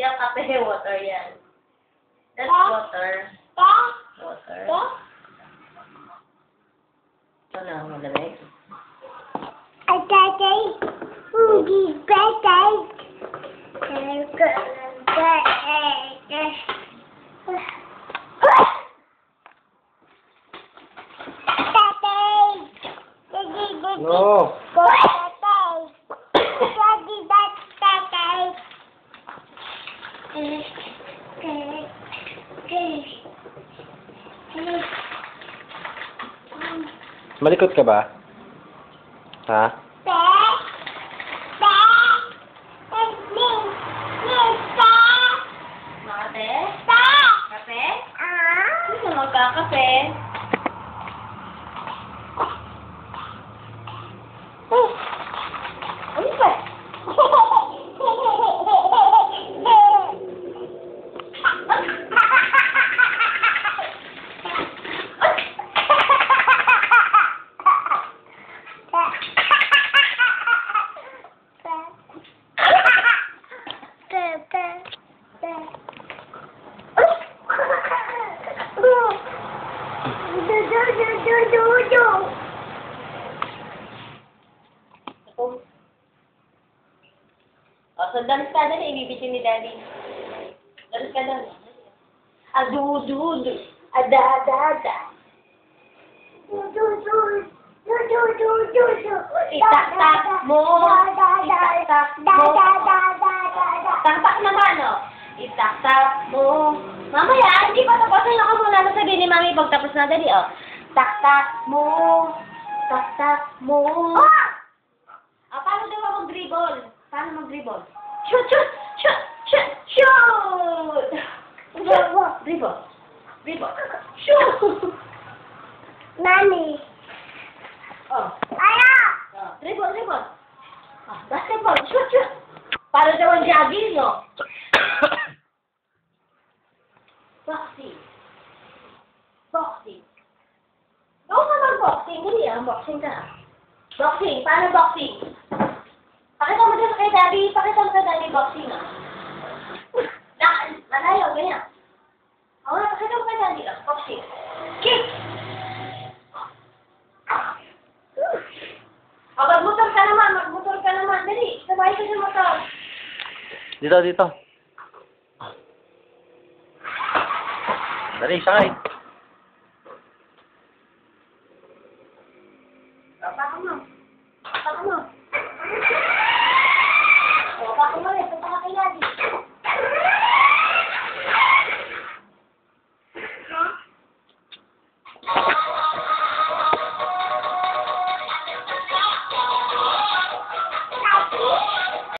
yung kape, water yan. That's water. Water. Ito na, malamig. No. Malikot ka ba? Ha? Mate? Kape? Sino magkakape? Ano ba? So, dalis ka na, ibibigyan ni Daddy. Dalis ka na. Adu-du-du. Ada-ada-ada. Itak-tak mo. Itak-tak mo. Tampak naman, oh. Itak-tak mo. Mamaya, hindi pa tapos na ako muna sabihin ni Mami pagtapos na, Daddy, oh. Tak-tak mo. Tak-tak mo. Paano daw ako mag-dribble? Paano mag-dribble? Shoot! Shoot! Shoot! Shoot! Shoot! Dribble! Dribble! Shoot! Mami. Oh. Ano? Oh. Dribble! Dribble! Oh, basketball! Shoot! Shoot! Para daw ang jogging, no? Boxing! Boxing! Doon ka mag-boxing. Hindi ah, boxing ka. Boxing! Paano boxing? Pakita mo dito kay Daddy. Pakita mo kay Daddy boxing, ah. Malayo, ganyan. Oo, pakita mo kay Daddy, ah. Boxing. Kick! O, magmotor ka naman. Magmotor ka naman. Dali, sabay ka sa motor. Dito, dito. Dali, sakay. Papa ko mo.